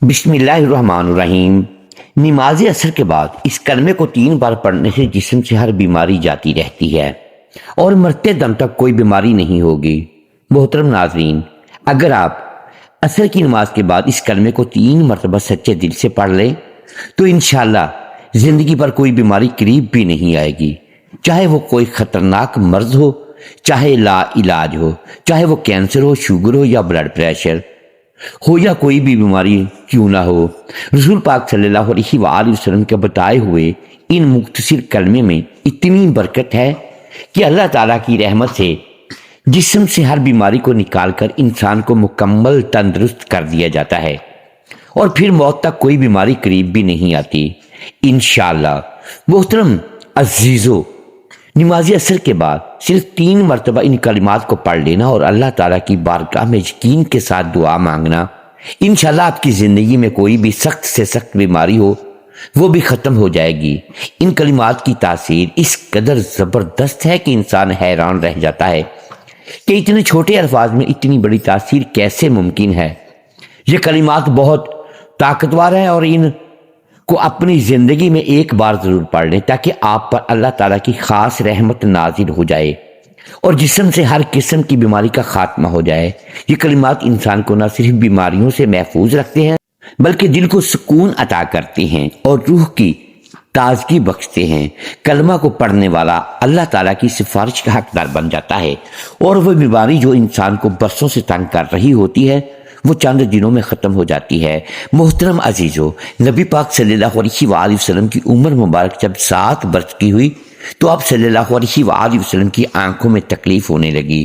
بسم اللہ الرحمن الرحیم۔ نماز عصر کے بعد اس کلمے کو 3 بار پڑھنے سے جسم سے ہر بیماری جاتی رہتی ہے اور مرتے دم تک کوئی بیماری نہیں ہوگی۔ محترم ناظرین، اگر آپ عصر کی نماز کے بعد اس کلمے کو 3 مرتبہ سچے دل سے پڑھ لیں تو انشاءاللہ زندگی پر کوئی بیماری قریب بھی نہیں آئے گی، چاہے وہ کوئی خطرناک مرض ہو، چاہے لا علاج ہو، چاہے وہ کینسر ہو، شوگر ہو یا بلڈ پریشر ہو یا کوئی بھی بیماری کیوں نہ ہو۔ رسول پاک صلی اللہ علیہ وآلہ وسلم کے بتائے ہوئے ان مختصر کلمے میں اتنی برکت ہے کہ اللہ تعالیٰ کی رحمت سے جسم سے ہر بیماری کو نکال کر انسان کو مکمل تندرست کر دیا جاتا ہے اور پھر موت تک کوئی بیماری قریب بھی نہیں آتی انشاءاللہ۔ محترم عزیزو، نماز عصر کے بعد صرف 3 مرتبہ ان کلمات کو پڑھ لینا اور اللہ تعالیٰ کی بارگاہ میں یقین کے ساتھ دعا مانگنا، انشاءاللہ آپ کی زندگی میں کوئی بھی سخت سے سخت بیماری ہو وہ بھی ختم ہو جائے گی۔ ان کلمات کی تاثیر اس قدر زبردست ہے کہ انسان حیران رہ جاتا ہے کہ اتنے چھوٹے الفاظ میں اتنی بڑی تاثیر کیسے ممکن ہے۔ یہ کلمات بہت طاقتور ہیں اور ان کو اپنی زندگی میں ایک بار ضرور پڑھ لیں تاکہ آپ پر اللہ تعالیٰ کی خاص رحمت نازل ہو جائے اور جسم سے ہر قسم کی بیماری کا خاتمہ ہو جائے۔ یہ کلمات انسان کو نہ صرف بیماریوں سے محفوظ رکھتے ہیں بلکہ دل کو سکون عطا کرتے ہیں اور روح کی تازگی بخشتے ہیں۔ کلمہ کو پڑھنے والا اللہ تعالیٰ کی سفارش کا حقدار بن جاتا ہے اور وہ بیماری جو انسان کو برسوں سے تنگ کر رہی ہوتی ہے وہ چند دنوں میں ختم ہو جاتی ہے۔ محترم عزیزو، نبی پاک صلی اللہ علیہ وآلہ وسلم کی عمر مبارک جب 7 برس کی ہوئی تو آپ صلی اللہ علیہ وآلہ وسلم کی آنکھوں میں تکلیف ہونے لگی۔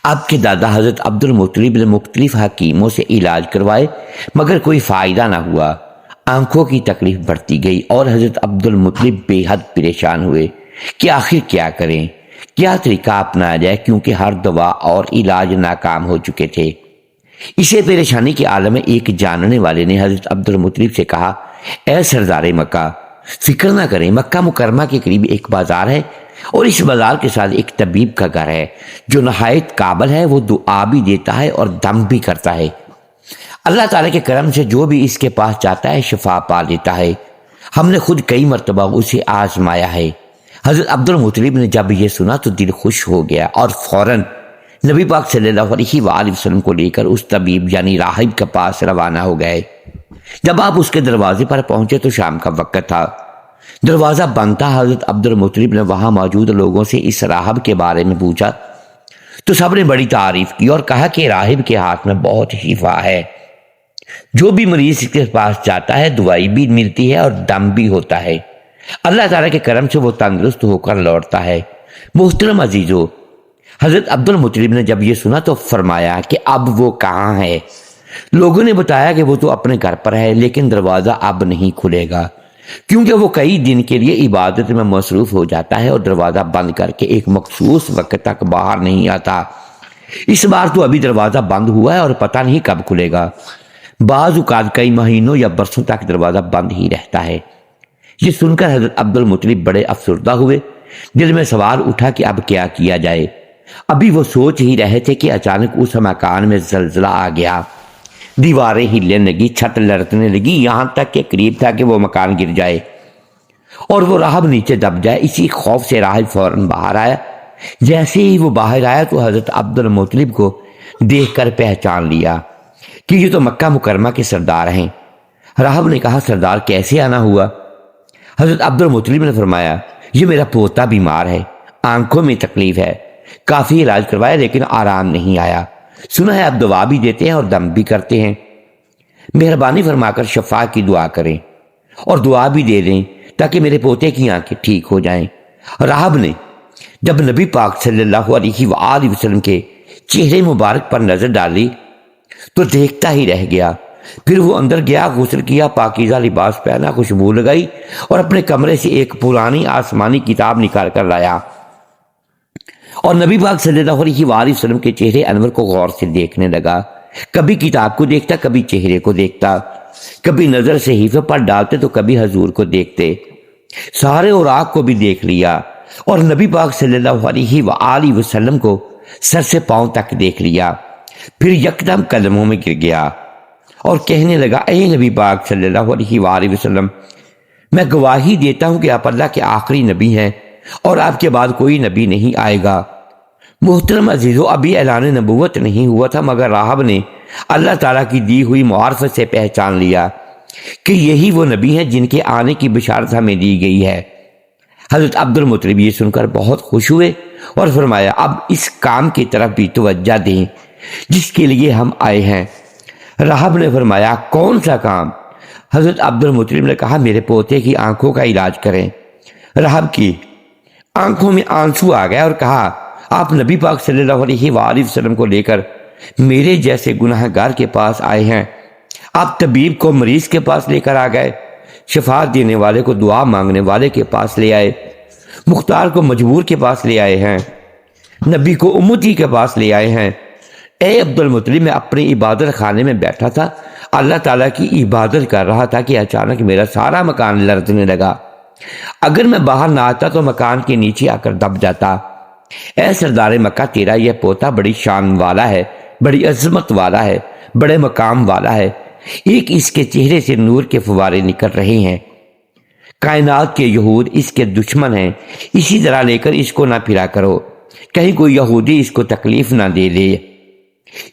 آپ کے دادا حضرت عبد المطلب نے مختلف حکیموں سے علاج کروائے مگر کوئی فائدہ نہ ہوا۔ آنکھوں کی تکلیف بڑھتی گئی اور حضرت عبد المطلب بے حد پریشان ہوئے کہ آخر کیا کریں، کیا طریقہ اپنایا جائے، کیونکہ ہر دوا اور علاج ناکام ہو چکے تھے۔ اسے پریشانی کے عالم میں ایک جاننے والے نے حضرت عبد المطلب سے کہا، اے سردار مکہ، فکر نہ کریں، مکہ مکرمہ کے قریب ایک بازار ہے اور اس بازار کے ساتھ ایک طبیب کا گھر ہے جو نہایت قابل ہے، وہ دعا بھی دیتا ہے اور دم بھی کرتا ہے۔ اللہ تعالیٰ کے کرم سے جو بھی اس کے پاس جاتا ہے شفا پا لیتا ہے۔ ہم نے خود کئی مرتبہ اسے آزمایا ہے۔ حضرت عبد المطلب نے جب یہ سنا تو دل خوش ہو گیا اور فوراً نبی پاک صلی اللہ علیہ وآلہ وسلم کو لے کر اس طبیب یعنی راہب کے پاس روانہ ہو گئے۔ جب آپ اس کے دروازے پر پہنچے تو شام کا وقت تھا، دروازہ بند تھا۔ حضرت عبد المطلب نے وہاں موجود لوگوں سے اس راہب کے بارے میں پوچھا تو سب نے بڑی تعریف کی اور کہا کہ راہب کے ہاتھ میں بہت شفا ہے، جو بھی مریض کے پاس جاتا ہے دوائی بھی ملتی ہے اور دم بھی ہوتا ہے، اللہ تعالیٰ کے کرم سے وہ تندرست ہو کر لوٹتا ہے۔ محترم عزیزو، حضرت عبد المطلب نے جب یہ سنا تو فرمایا کہ اب وہ کہاں ہے؟ لوگوں نے بتایا کہ وہ تو اپنے گھر پر ہے لیکن دروازہ اب نہیں کھلے گا کیونکہ وہ کئی دن کے لیے عبادت میں مصروف ہو جاتا ہے اور دروازہ بند کر کے ایک مخصوص وقت تک باہر نہیں آتا۔ اس بار تو ابھی دروازہ بند ہوا ہے اور پتہ نہیں کب کھلے گا، بعض اوقات کئی مہینوں یا برسوں تک دروازہ بند ہی رہتا ہے۔ یہ سن کر حضرت عبد المطلب بڑے افسردہ ہوئے، دل میں سوال اٹھا کہ اب کیا کیا جائے۔ ابھی وہ سوچ ہی رہے تھے کہ اچانک اس مکان میں زلزلہ آ گیا، دیواریں ہلنے لگی، چھت لڑکنے لگی، یہاں تک کہ قریب تھا کہ وہ مکان گر جائے اور وہ راہب نیچے دب جائے۔ اسی خوف سے راہب فوراً باہر آیا۔ جیسے ہی وہ باہر آیا تو حضرت عبد المطلب کو دیکھ کر پہچان لیا کہ یہ تو مکہ مکرمہ کے سردار ہیں۔ راہب نے کہا، سردار کیسے آنا ہوا؟ حضرت عبد المطلب نے فرمایا، یہ میرا پوتا بیمار ہے، آنکھوں میں تکلیف ہے، کافی علاج کروایا لیکن آرام نہیں آیا، سنا ہے آپ دوا بھی دیتے ہیں اور دم بھی کرتے ہیں، مہربانی فرما کر شفا کی دعا کریں اور دعا بھی دے دیں تاکہ میرے پوتے کی آنکھیں ٹھیک ہو جائیں۔ راہب نے جب نبی پاک صلی اللہ علیہ وآلہ وسلم کے چہرے مبارک پر نظر ڈالی تو دیکھتا ہی رہ گیا۔ پھر وہ اندر گیا، غسل کیا، پاکیزہ لباس پہنا، خوشبو لگائی اور اپنے کمرے سے ایک پرانی آسمانی کتاب نکال کر لایا اور نبی پاک صلی اللہ علیہ وآلہ وسلم کے چہرے انور کو غور سے دیکھنے لگا۔ کبھی کتاب کو دیکھتا، کبھی چہرے کو دیکھتا، کبھی نظر صحیفے پر ڈالتے تو کبھی حضور کو دیکھتے، سارے اوراق کو بھی دیکھ لیا اور نبی پاک صلی اللہ علیہ وآلہ وسلم کو سر سے پاؤں تک دیکھ لیا۔ پھر یکدم قدموں میں گر گیا اور کہنے لگا اے نبی پاک صلی اللہ علیہ وآلہ وسلم، میں گواہی دیتا ہوں کہ آپ اللہ کے آخری نبی ہیں اور آپ کے بعد کوئی نبی نہیں آئے گا۔ محترم عزیزو، ابھی اعلان نبوت نہیں ہوا تھا مگر راہب نے اللہ تعالیٰ کی دی ہوئی معرفت سے پہچان لیا کہ یہی وہ نبی ہیں جن کے آنے کی بشارت ہمیں دی گئی ہے۔ حضرت عبد المطلب یہ سن کر بہت خوش ہوئے اور فرمایا اب اس کام کی طرف بھی توجہ دیں جس کے لیے ہم آئے ہیں۔ راہب نے فرمایا کون سا کام؟ حضرت عبد المطلب نے کہا میرے پوتے کی آنکھوں کا علاج کریں۔ راہب کی آنکھوں میں آنسو آ گیا اور کہا آپ نبی پاک صلی اللہ علیہ وآلہ وسلم کو لے کر میرے جیسے گناہ گار کے پاس آئے ہیں۔ آپ طبیب کو مریض کے پاس لے کر آ گئے، شفا دینے والے کو دعا مانگنے والے کے پاس لے آئے، مختار کو مجبور کے پاس لے آئے ہیں، نبی کو امتی کے پاس لے آئے ہیں۔ اے عبد المطلب، میں اپنی عبادت خانے میں بیٹھا تھا، اللہ تعالیٰ کی عبادت کر رہا تھا کہ اچانک میرا سارا مکان لرزنے لگا۔ اگر میں باہر نہ آتا تو مکان کے نیچے آ کر دب جاتا۔ اے سردار مکہ، تیرا یہ پوتا بڑی شان والا ہے، بڑی عظمت والا ہے، بڑے مقام والا ہے، ایک اس کے چہرے سے نور کے فوارے نکل رہے ہیں۔ کائنات کے یہود اس کے دشمن ہیں، اسی طرح لے کر اس کو نہ پھرا کرو، کہیں کوئی یہودی اس کو تکلیف نہ دے لے،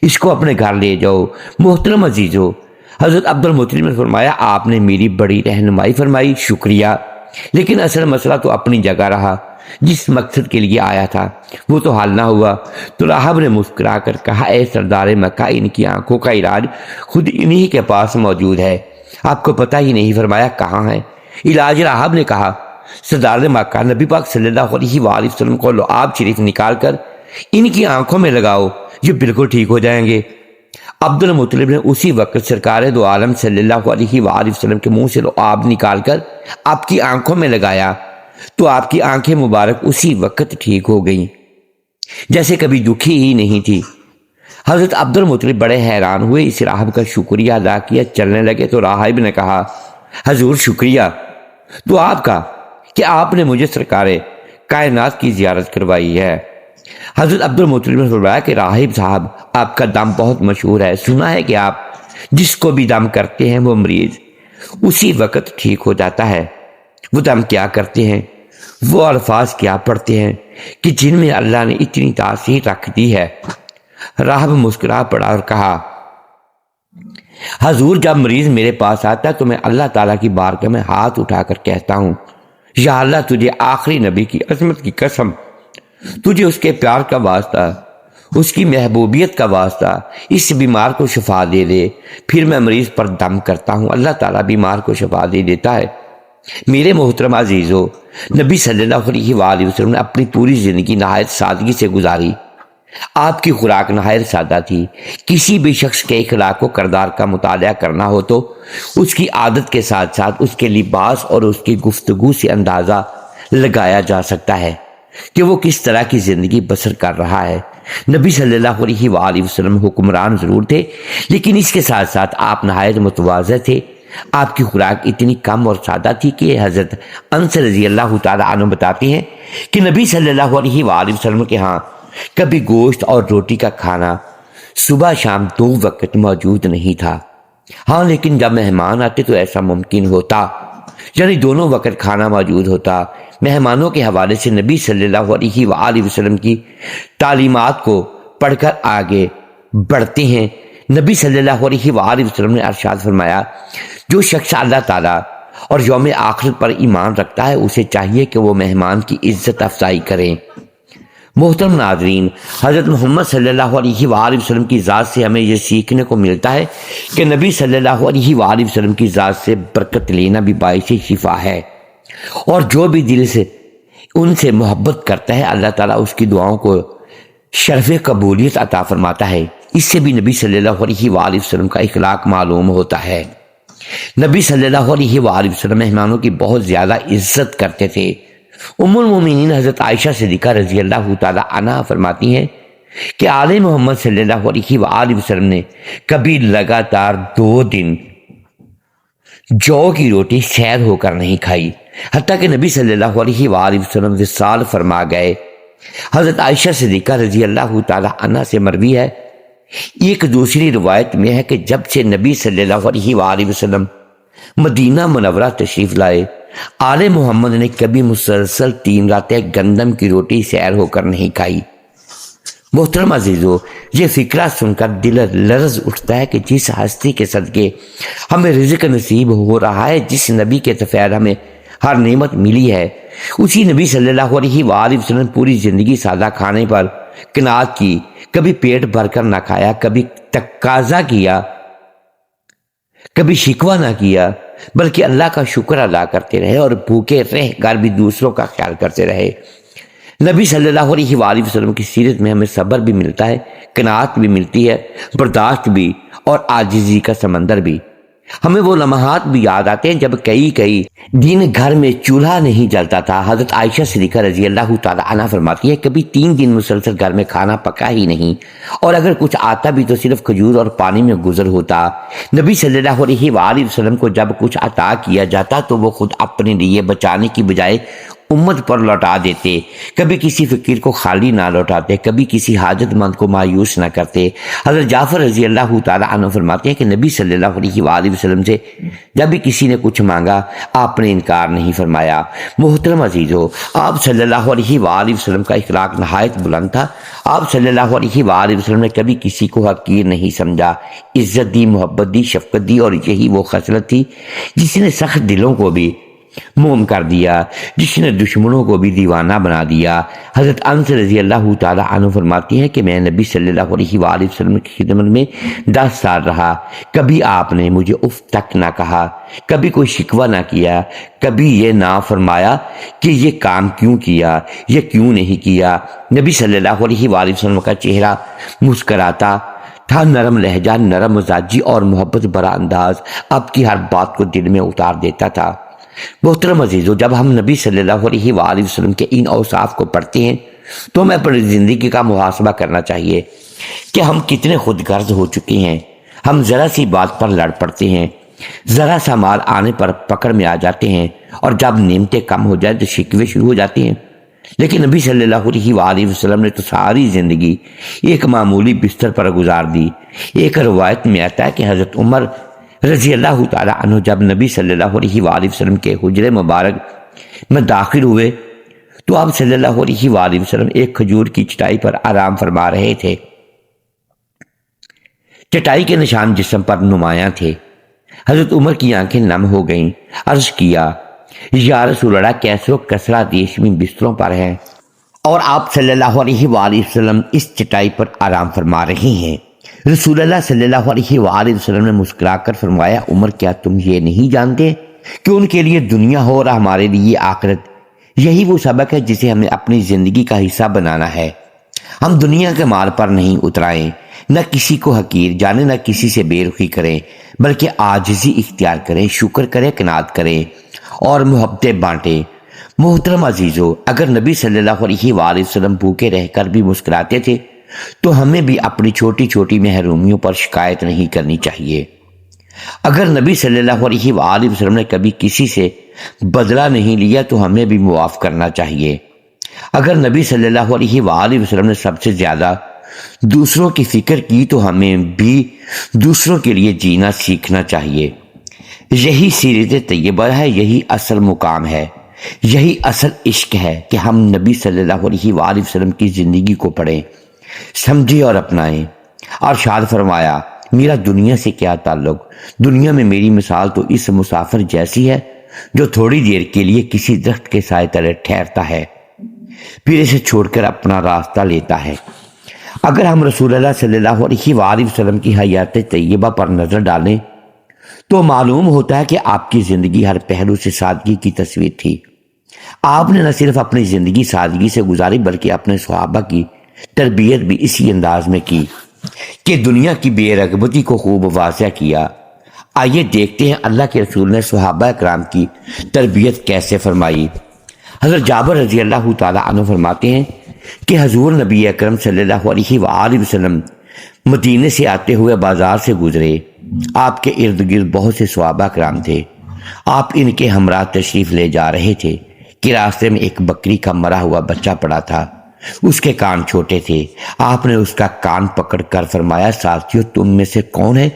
اس کو اپنے گھر لے جاؤ۔ محترم عزیزو، حضرت عبد المطلب نے فرمایا آپ نے میری بڑی رہنمائی فرمائی، شکریہ، لیکن اصل مسئلہ تو اپنی جگہ رہا، جس مقصد کے لیے آیا تھا وہ تو حل نہ ہوا۔ تو راہب نے مسکرا کر کہا اے سردار مکہ، ان کی آنکھوں کا علاج خود انہی کے پاس موجود ہے، آپ کو پتہ ہی نہیں۔ فرمایا کہاں ہے علاج؟ راہب نے کہا سردار مکہ، نبی پاک صلی اللہ علیہ وآلہ وسلم کو لعاب شریف نکال کر ان کی آنکھوں میں لگاؤ، یہ بالکل ٹھیک ہو جائیں گے۔ عبد المطلب نے اسی وقت سرکار دو عالم صلی اللہ علیہ وآلہ وسلم کے منہ سے لعاب نکال کر آپ کی آنکھوں میں لگایا تو آپ کی آنکھیں مبارک اسی وقت ٹھیک ہو گئیں، جیسے کبھی دکھی ہی نہیں تھی۔ حضرت عبد المطلب بڑے حیران ہوئے، اس راہب کا شکریہ ادا کیا، چلنے لگے تو راہب نے کہا حضور شکریہ تو آپ کا کہ آپ نے مجھے سرکار کائنات کی زیارت کروائی ہے۔ حضرت عبد المطلب نے فرمایا کہ راہب صاحب، آپ کا دم بہت مشہور ہے، سنا ہے کہ آپ جس کو بھی دم کرتے ہیں وہ مریض اسی وقت ٹھیک ہو جاتا ہے۔ وہ دم کیا کرتے ہیں، وہ الفاظ کیا پڑھتے ہیں کہ جن میں اللہ نے اتنی تاثیر رکھ دی ہے؟ راہب مسکرا پڑا اور کہا حضور جب مریض میرے پاس آتا ہے تو میں اللہ تعالیٰ کی بارگاہ میں ہاتھ اٹھا کر کہتا ہوں یا اللہ تجھے آخری نبی کی عظمت کی قسم، تجھے اس کے پیار کا واسطہ، اس کی محبوبیت کا واسطہ اس بیمار کو شفا دے دے۔ پھر میں مریض پر دم کرتا ہوں، اللہ تعالیٰ بیمار کو شفا دے دیتا ہے۔ میرے محترم عزیزو، نبی صلی اللہ علیہ وآلہ وسلم نے اپنی پوری زندگی نہایت سادگی سے گزاری۔ آپ کی خوراک نہایت سادہ تھی۔ کسی بھی شخص کے اخلاق و کردار کا مطالعہ کرنا ہو تو اس کی عادت کے ساتھ ساتھ اس کے لباس اور اس کی گفتگو سے اندازہ لگایا جا سکتا ہے کہ وہ کس طرح کی زندگی بسر کر رہا ہے۔ نبی صلی اللہ علیہ وآلہ وسلم حکمران ضرور تھے، لیکن اس کے ساتھ ساتھ آپ نہایت متواضع تھے۔ آپ کی خوراک اتنی کم اور سادہ تھی کہ حضرت انس رضی اللہ تعالیٰ عنہ بتاتے ہیں کہ نبی صلی اللہ علیہ وآلہ وسلم کے ہاں کبھی گوشت اور روٹی کا کھانا صبح شام 2 وقت موجود نہیں تھا۔ ہاں لیکن جب مہمان آتے تو ایسا ممکن ہوتا، یعنی دونوں وقت کھانا موجود ہوتا۔ مہمانوں کے حوالے سے نبی صلی اللہ علیہ وآلہ وسلم کی تعلیمات کو پڑھ کر آگے بڑھتے ہیں۔ نبی صلی اللہ علیہ وآلہ وسلم نے ارشاد فرمایا جو شخص اللہ تعالیٰ اور یوم آخرت پر ایمان رکھتا ہے اسے چاہیے کہ وہ مہمان کی عزت افزائی کریں۔ محترم ناظرین، حضرت محمد صلی اللہ علیہ وآلہ وسلم کی ذات سے ہمیں یہ سیکھنے کو ملتا ہے کہ نبی صلی اللہ علیہ وآلہ وسلم کی ذات سے برکت لینا بھی باعث شفا ہے، اور جو بھی دل سے ان سے محبت کرتا ہے اللہ تعالیٰ اس کی دعاؤں کو شرف قبولیت عطا فرماتا ہے۔ اس سے بھی نبی صلی اللہ علیہ وآلہ وسلم کا اخلاق معلوم ہوتا ہے۔ نبی صلی اللہ علیہ وآلہ وسلم مہمانوں کی بہت زیادہ عزت کرتے تھے۔ ام المومنین حضرت عائشہ صدیقہ رضی اللہ تعالی عنہا فرماتی ہیں کہ آل محمد صلی اللہ علیہ وآلہ وسلم نے کبھی لگاتار 2 دن جو کی روٹی سیر ہو کر نہیں کھائی، حتیٰ کہ نبی صلی اللہ علیہ وآلہ وسلم وصال فرما گئے۔ حضرت عائشہ صدیقہ رضی اللہ تعالی عنہا سے مروی ہے ایک دوسری روایت میں ہے کہ جب سے نبی صلی اللہ علیہ وآلہ وسلم مدینہ منورہ تشریف لائے، آل محمد نے کبھی مسلسل 3 راتیں گندم کی روٹی سیر ہو کر نہیں کھائی۔ محترم عزیزو، یہ فکرہ سن کر دل لرز اٹھتا ہے کہ جس ہستی کے صدقے ہمیں رزق نصیب ہو رہا ہے، جس نبی کے طفیل ہمیں ہر نعمت ملی ہے، اسی نبی صلی اللہ علیہ وآلہ وسلم پوری زندگی سادہ کھانے پر قناعت کی، کبھی پیٹ بھر کر نہ کھایا، کبھی تقاضا کیا، کبھی شکوہ نہ کیا، بلکہ اللہ کا شکر ادا کرتے رہے اور بھوکے رہ کر بھی دوسروں کا خیال کرتے رہے۔ نبی صلی اللہ علیہ وآلہ وسلم کی سیرت میں ہمیں صبر بھی ملتا ہے، قناعت بھی ملتی ہے، برداشت بھی، اور عاجزی کا سمندر بھی۔ ہمیں وہ لمحات بھی یاد آتے ہیں جب کئی دن گھر میں چولہا نہیں جلتا تھا۔ حضرت عائشہ صدیقہ رضی اللہ تعالی عنہا فرماتی ہے کبھی 3 دن مسلسل گھر میں کھانا پکا ہی نہیں، اور اگر کچھ آتا بھی تو صرف کھجور اور پانی میں گزر ہوتا۔ نبی صلی اللہ علیہ وآلہ وسلم کو جب کچھ عطا کیا جاتا تو وہ خود اپنے لیے بچانے کی بجائے امت پر لوٹا دیتے، کبھی کسی فقیر کو خالی نہ لوٹاتے، کبھی کسی حاجت مند کو مایوس نہ کرتے۔ حضرت جعفر رضی اللہ تعالی عنہ فرماتے ہیں کہ نبی صلی اللہ علیہ وآلہ وسلم سے جب بھی کسی نے کچھ مانگا آپ نے انکار نہیں فرمایا۔ محترم عزیزو، آپ صلی اللہ علیہ وآلہ وسلم کا اخلاق نہایت بلند تھا۔ آپ صلی اللہ علیہ وآلہ وسلم نے کبھی کسی کو حقیر نہیں سمجھا، عزت دی، محبت دی، شفقت دی، اور یہی وہ خصلت تھی جس نے سخت دلوں کو بھی موم کر دیا، جس نے دشمنوں کو بھی دیوانہ بنا دیا۔ حضرت انس رضی اللہ تعالی عنہ فرماتی ہے کہ میں نبی صلی اللہ علیہ وآلہ وسلم کی خدمت میں 10 سال رہا، کبھی آپ نے مجھے اف تک نہ کہا، کبھی کوئی شکوہ نہ کیا، کبھی یہ نہ فرمایا کہ یہ کام کیوں کیا، یہ کیوں نہیں کیا۔ نبی صلی اللہ علیہ وآلہ وسلم کا چہرہ مسکراتا تھا، نرم لہجہ، نرم مزاجی اور محبت بھرا انداز آپ کی ہر بات کو دل میں اتار دیتا تھا۔ محترم عزیزو، جب ہم نبی صلی اللہ علیہ وآلہ وسلم کے ان اوصاف کو پڑھتے ہیں تو ہمیں اپنی زندگی کا محاسبہ کرنا چاہیے کہ ہم کتنے خود غرض ہو چکے ہیں۔ ہم ذرا سی بات پر لڑ پڑتے ہیں، ذرا سا مال آنے پر پکڑ میں آ جاتے ہیں، اور جب نعمتیں کم ہو جائیں تو شکوے شروع ہو جاتے ہیں۔ لیکن نبی صلی اللہ علیہ وآلہ وسلم نے تو ساری زندگی ایک معمولی بستر پر گزار دی۔ ایک روایت میں آتا ہے کہ حضرت عمر رضی اللہ تعالی عنہ جب نبی صلی اللہ علیہ وآلہ وسلم کے حجرے مبارک میں داخل ہوئے تو آپ صلی اللہ علیہ وآلہ وسلم ایک کھجور کی چٹائی پر آرام فرما رہے تھے۔ چٹائی کے نشان جسم پر نمایاں تھے۔ حضرت عمر کی آنکھیں نم ہو گئیں۔ عرض کیا، یا رسول اللہ، کیسر و کسرہ ریشمی بستروں پر ہیں اور آپ صلی اللہ علیہ وآلہ وسلم اس چٹائی پر آرام فرما رہے ہیں۔ رسول اللہ صلی اللہ علیہ وآلہ وسلم نے مسکرا کر فرمایا، عمر، کیا تم یہ نہیں جانتے کہ ان کے لیے دنیا ہو اور ہمارے لیے آخرت؟ یہی وہ سبق ہے جسے ہمیں اپنی زندگی کا حصہ بنانا ہے۔ ہم دنیا کے مال پر نہیں اترائیں، نہ کسی کو حقیر جانیں، نہ کسی سے بے رخی کریں، بلکہ عاجزی اختیار کریں، شکر کریں، قناعت کریں اور محبتیں بانٹیں۔ محترم عزیزو، اگر نبی صلی اللہ علیہ وآلہ وسلم بھوکے رہ کر بھی مسکراتے تھے تو ہمیں بھی اپنی چھوٹی چھوٹی محرومیوں پر شکایت نہیں کرنی چاہیے۔ اگر نبی صلی اللہ علیہ وآلہ وسلم نے کبھی کسی سے بدلہ نہیں لیا تو ہمیں بھی معاف کرنا چاہیے۔ اگر نبی صلی اللہ علیہ وآلہ وسلم نے سب سے زیادہ دوسروں کی فکر کی تو ہمیں بھی دوسروں کے لیے جینا سیکھنا چاہیے۔ یہی سیرت طیبہ ہے، یہی اصل مقام ہے، یہی اصل عشق ہے کہ ہم نبی صلی اللہ علیہ وآلہ وسلم کی زندگی کو پڑھیں، سمجھیں اور اپنائیں۔ ارشاد فرمایا، میرا دنیا سے کیا تعلق؟ دنیا میں میری مثال تو اس مسافر جیسی ہے جو تھوڑی دیر کے لیے کسی درخت کے سائے تلے ٹھہرتا ہے، پھر اسے چھوڑ کر اپنا راستہ لیتا ہے۔ اگر ہم رسول اللہ صلی اللہ علیہ وآلہ وسلم کی حیات طیبہ پر نظر ڈالیں تو معلوم ہوتا ہے کہ آپ کی زندگی ہر پہلو سے سادگی کی تصویر تھی۔ آپ نے نہ صرف اپنی زندگی سادگی سے گزاری بلکہ اپنے صحابہ کی تربیت بھی اسی انداز میں کی کہ دنیا کی بے رغبتی کو خوب واضح کیا۔ آئیے دیکھتے ہیں اللہ کے رسول نے صحابہ کرام کی تربیت کیسے فرمائی۔ حضرت جابر رضی اللہ تعالی عنہ فرماتے ہیں کہ حضور نبی اکرم صلی اللہ علیہ وآلہ وسلم مدینے سے آتے ہوئے بازار سے گزرے۔ آپ کے ارد گرد بہت سے صحابہ کرام تھے۔ آپ ان کے ہمراہ تشریف لے جا رہے تھے کہ راستے میں ایک بکری کا مرا ہوا بچہ پڑا تھا۔ اس کے کان چھوٹے تھے۔ آپ نے اس کا کان پکڑ کر فرمایا ساتھیو تم میں سے کون ہے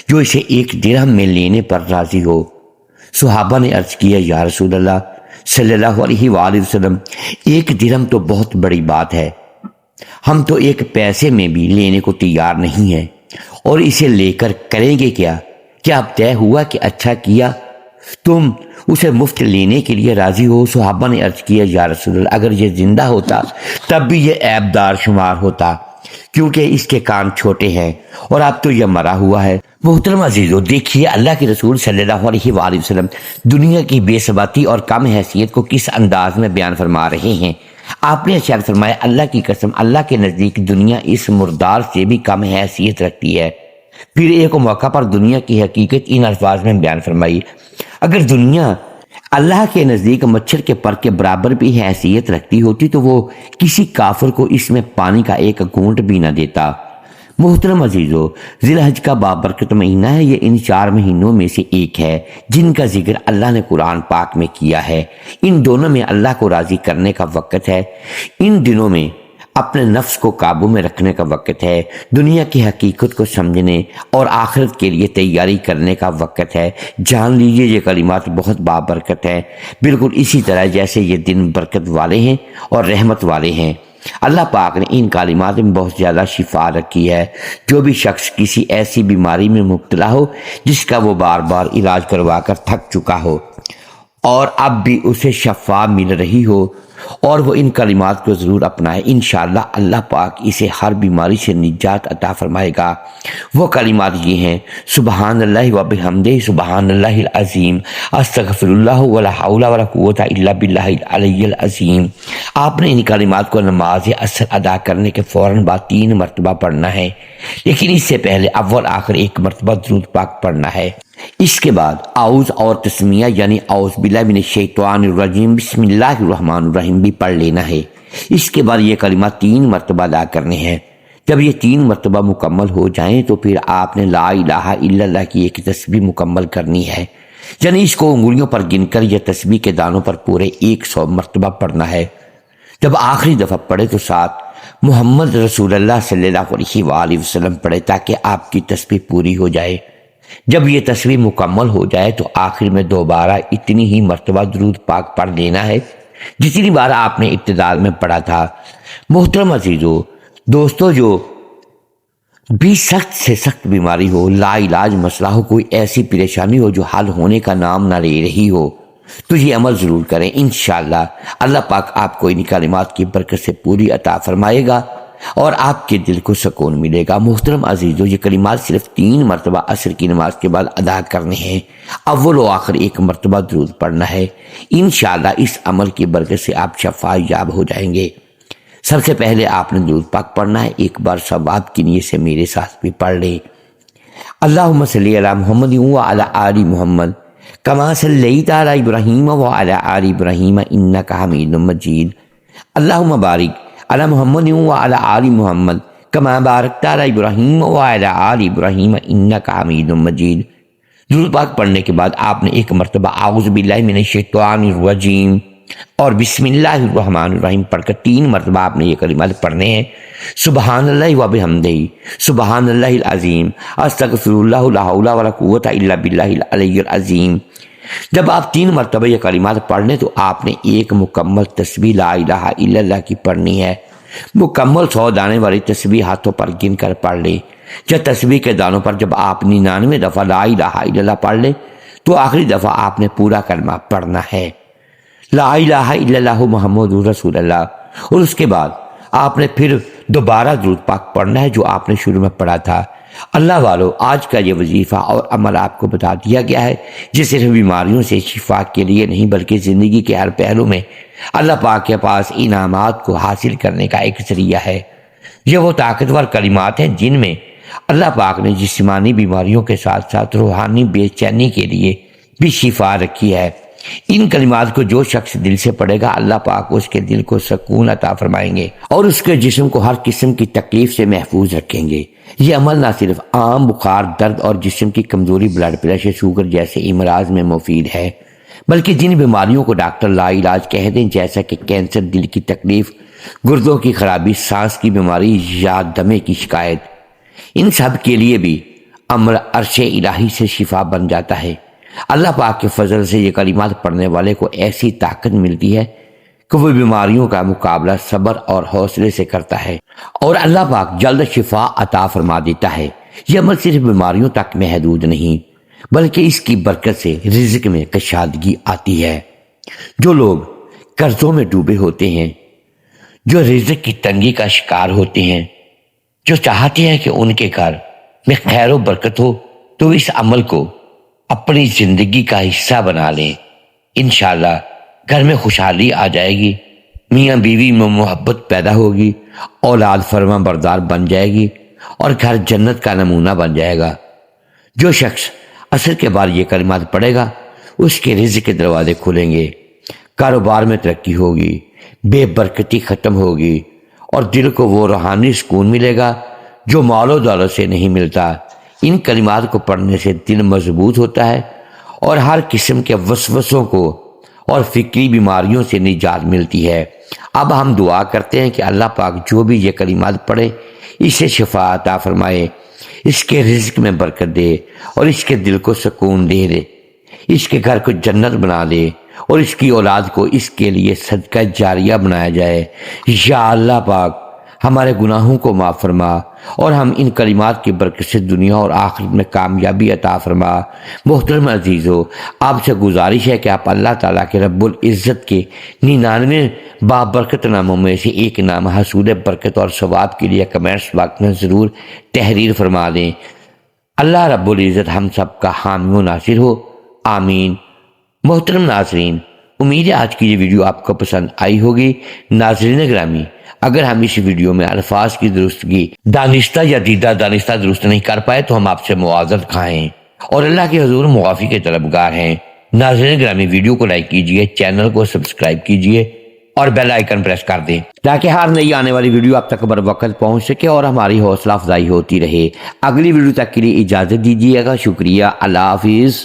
جو اسے 1 درہم میں لینے پر راضی ہو؟ صحابہ نے عرض کیا یا رسول اللہ صلی اللہ علیہ وآلہ وسلم 1 درہم تو بہت بڑی بات ہے، ہم تو 1 پیسے میں بھی لینے کو تیار نہیں ہیں، اور اسے لے کر کریں گے کیا؟ کیا اب طے ہوا کہ اچھا کیا تم اسے مفت لینے کے لیے راضی ہو؟ صحابہ نے عرض کیا یا رسول اللہ اگر یہ زندہ ہوتا تب بھی یہ عیب دار شمار ہوتا، کیونکہ اس کے کان چھوٹے ہیں، اور اب تو یہ مرا ہوا ہے۔ محترم عزیزو، دیکھیے اللہ کے رسول صلی اللہ علیہ وآلہ وسلم دنیا کی بے ثباتی اور کم حیثیت کو کس انداز میں بیان فرما رہے ہیں۔ آپ نے ارشاد فرمایا اللہ کی قسم اللہ کے نزدیک دنیا اس مردار سے بھی کم حیثیت رکھتی ہے۔ پھر ایک موقع پر دنیا کی حقیقت ان الفاظ میں بیان فرمائی، اگر دنیا اللہ کے نزدیک مچھر کے پر کے برابر بھی حیثیت رکھتی ہوتی تو وہ کسی کافر کو اس میں پانی کا 1 گھونٹ بھی نہ دیتا۔ محترم عزیزو، ذی الحج کا بابرکت مہینہ ہے، یہ ان 4 مہینوں میں سے ایک ہے جن کا ذکر اللہ نے قرآن پاک میں کیا ہے۔ ان دونوں میں اللہ کو راضی کرنے کا وقت ہے، ان دنوں میں اپنے نفس کو قابو میں رکھنے کا وقت ہے، دنیا کی حقیقت کو سمجھنے اور آخرت کے لیے تیاری کرنے کا وقت ہے۔ جان لیجئے یہ کلمات بہت بابرکت ہیں، بالکل اسی طرح جیسے یہ دن برکت والے ہیں اور رحمت والے ہیں۔ اللہ پاک نے ان کلمات میں بہت زیادہ شفا رکھی ہے۔ جو بھی شخص کسی ایسی بیماری میں مبتلا ہو جس کا وہ بار بار علاج کروا کر تھک چکا ہو اور اب بھی اسے شفا مل رہی ہو اور وہ ان کلمات کو ضرور اپنائے، انشاءاللہ اللہ پاک اسے ہر بیماری سے نجات عطا فرمائے گا۔ وہ کلمات یہ ہیں سبحان اللہ و بحمدہ سبحان اللہ العظیم، استغفر اللہ ولا حول ولا قوت الا باللہ العلی العظیم۔ آپ نے ان کلمات کو نماز عصر ادا کرنے کے فوراً بعد 3 مرتبہ پڑھنا ہے، لیکن اس سے پہلے اول آخر 1 مرتبہ درود پاک پڑھنا ہے۔ اس کے بعد اعوذ اور تسمیہ یعنی اعوذ باللہ من الشیطان الرجیم بسم اللہ الرحمن الرحیم بھی پڑھ لینا ہے۔ اس کے بعد یہ کلمات 3 مرتبہ ادا کرنے ہیں۔ جب یہ 3 مرتبہ مکمل ہو جائیں تو پھر آپ نے لا الہ الا اللہ کی ایک تسبیح مکمل کرنی ہے، یعنی اس کو انگلیوں پر گن کر یا تسبیح کے دانوں پر پورے 100 مرتبہ پڑھنا ہے۔ جب آخری دفعہ پڑھے تو ساتھ محمد رسول اللہ صلی اللہ علیہ وآلہ وسلم پڑھے تاکہ آپ کی تسبیح پوری ہو جائے۔ جب یہ تسبیح مکمل ہو جائے تو آخر میں دوبارہ اتنی ہی مرتبہ درود پاک پڑھ لینا ہے جتنی بار آپ نے ابتداء میں پڑھا تھا۔ محترم عزیزو دوستو، جو بھی سخت سے سخت بیماری ہو، لا علاج مسئلہ ہو، کوئی ایسی پریشانی ہو جو حل ہونے کا نام نہ لے رہی ہو، تو یہ عمل ضرور کریں، انشاءاللہ اللہ پاک آپ کو ان کلمات کی برکت سے پوری عطا فرمائے گا اور آپ کے دل کو سکون ملے گا۔ محترم عزیزو، یہ کلمات صرف 3 مرتبہ عصر کی نماز کے بعد ادا کرنے ہیں، اول و آخر 1 مرتبہ درود پڑھنا ہے۔ انشاءاللہ اس عمل کی برکت سے آپ شفا یاب ہو جائیں گے۔ سب سے پہلے آپ نے درود پاک پڑھنا ہے، ایک بار ثواب کی نیت سے میرے ساتھ بھی پڑھ لیں۔ اللہم صلی علی محمد وعلی آل محمد کما صلیت علی ابراہیم وعلی آل ابراہیم انک حمید مجید۔ اللہم بارک علی محمد وعلی آل محمد کما بارکت علی ابراہیم وعلی آل ابراہیم انک حمید مجید۔ درود پاک پڑھنے کے بعد آپ نے 1 مرتبہ اعوذ باللہ من الشیطان الرجیم اور بسم اللہ الرحمن الرحیم پڑھ کر 3 مرتبہ آپ نے یہ کلمات پڑھنے ہیں، سبحان اللہ و بحمدہ سبحان اللہ العظیم، استغفر اللہ لا حول ولا قوت الا باللہ العلی العظیم۔ جب آپ 3 مرتبہ یہ کلمات پڑھ لیں تو آپ نے 1 مکمل تسبیح لا الہ الا اللہ کی پڑھنی ہے۔ مکمل 100 دانے والی تسبیح ہاتھوں پر گن کر پڑھ لیں، یا تسبیح کے دانوں پر جب آپ 99 دفعہ لا الہ الا اللہ پڑھ لیں تو آخری دفعہ آپ نے پورا کلمہ پڑھنا ہے، لا الہ الا اللہ محمد رسول اللہ، اور اس کے بعد آپ نے پھر دوبارہ درود پاک پڑھنا ہے جو آپ نے شروع میں پڑھا تھا۔ اللہ والو، آج کا یہ وظیفہ اور عمل آپ کو بتا دیا گیا ہے، جس صرف بیماریوں سے شفا کے لیے نہیں بلکہ زندگی کے ہر پہلو میں اللہ پاک کے پاس انعامات کو حاصل کرنے کا ایک ذریعہ ہے۔ یہ وہ طاقتور کلمات ہیں جن میں اللہ پاک نے جسمانی بیماریوں کے ساتھ ساتھ روحانی بے چینی کے لیے بھی شفا رکھی ہے۔ ان کلمات کو جو شخص دل سے پڑھے گا اللہ پاک اس کے دل کو سکون عطا فرمائیں گے اور اس کے جسم کو ہر قسم کی تکلیف سے محفوظ رکھیں گے۔ یہ عمل نہ صرف عام بخار، درد اور جسم کی کمزوری، بلڈ پریشر، شوگر جیسے امراض میں مفید ہے، بلکہ جن بیماریوں کو ڈاکٹر لا علاج کہہ دیں جیسا کہ کینسر، دل کی تکلیف، گردوں کی خرابی، سانس کی بیماری یا دمے کی شکایت، ان سب کے لیے بھی امر عرش الہی سے شفا بن جاتا ہے۔ اللہ پاک کے فضل سے یہ کلمات پڑھنے والے کو ایسی طاقت ملتی ہے کہ وہ بیماریوں کا مقابلہ صبر اور حوصلے سے کرتا ہے، اور اللہ پاک جلد شفا عطا فرما دیتا ہے۔ یہ عمل صرف بیماریوں تک محدود نہیں، بلکہ اس کی برکت سے رزق میں کشادگی آتی ہے۔ جو لوگ قرضوں میں ڈوبے ہوتے ہیں، جو رزق کی تنگی کا شکار ہوتے ہیں، جو چاہتے ہیں کہ ان کے گھر میں خیر و برکت ہو، تو اس عمل کو اپنی زندگی کا حصہ بنا لیں۔ انشاءاللہ گھر میں خوشحالی آ جائے گی، میاں بیوی میں محبت پیدا ہوگی، اولاد فرما بردار بن جائے گی، اور گھر جنت کا نمونہ بن جائے گا۔ جو شخص عصر کے بعد یہ کلمات پڑھے گا، اس کے رزق کے دروازے کھلیں گے، کاروبار میں ترقی ہوگی، بے برکتی ختم ہوگی، اور دل کو وہ روحانی سکون ملے گا جو مال و دولت سے نہیں ملتا۔ ان کلمات کو پڑھنے سے دل مضبوط ہوتا ہے اور ہر قسم کے وسوسوں کو اور فکری بیماریوں سے نجات ملتی ہے۔ اب ہم دعا کرتے ہیں کہ اللہ پاک جو بھی یہ کلمات پڑھے اسے شفا عطا فرمائے، اس کے رزق میں برکت دے، اور اس کے دل کو سکون دے، اس کے گھر کو جنت بنا دے، اور اس کی اولاد کو اس کے لیے صدقہ جاریہ بنایا جائے۔ یا اللہ پاک ہمارے گناہوں کو معاف فرما، اور ہم ان کلمات کی برکت سے دنیا اور آخرت میں کامیابی عطا فرما۔ محترم عزیزو، آپ سے گزارش ہے کہ آپ اللہ تعالیٰ کے رب العزت کے 99 بابرکت ناموں میں سے ایک نام حصول برکت اور ثواب کے لیے کمنٹس باکس میں ضرور تحریر فرما دیں۔ اللہ رب العزت ہم سب کا حامی و ناصر ہو، آمین۔ محترم ناظرین، امید ہے آج کی یہ ویڈیو آپ کو پسند آئی ہوگی۔ ناظرین گرامی، اگر ہم اس ویڈیو میں الفاظ کی درستگی دانستہ یا دیدہ دانستہ درست نہیں کر پائے تو ہم آپ سے معذرت خواہیں اور اللہ کے حضور معافی کے طلبگار ہیں۔ ناظرین گرامی، ویڈیو کو لائک کیجئے، چینل کو سبسکرائب کیجئے اور بیل آئیکن پریس کر دیں تاکہ ہر نئی آنے والی ویڈیو آپ تک بر وقت پہنچ سکے اور ہماری حوصلہ افزائی ہوتی رہے۔ اگلی ویڈیو تک کے لیے اجازت دیجیے گا۔ شکریہ، اللہ حافظ۔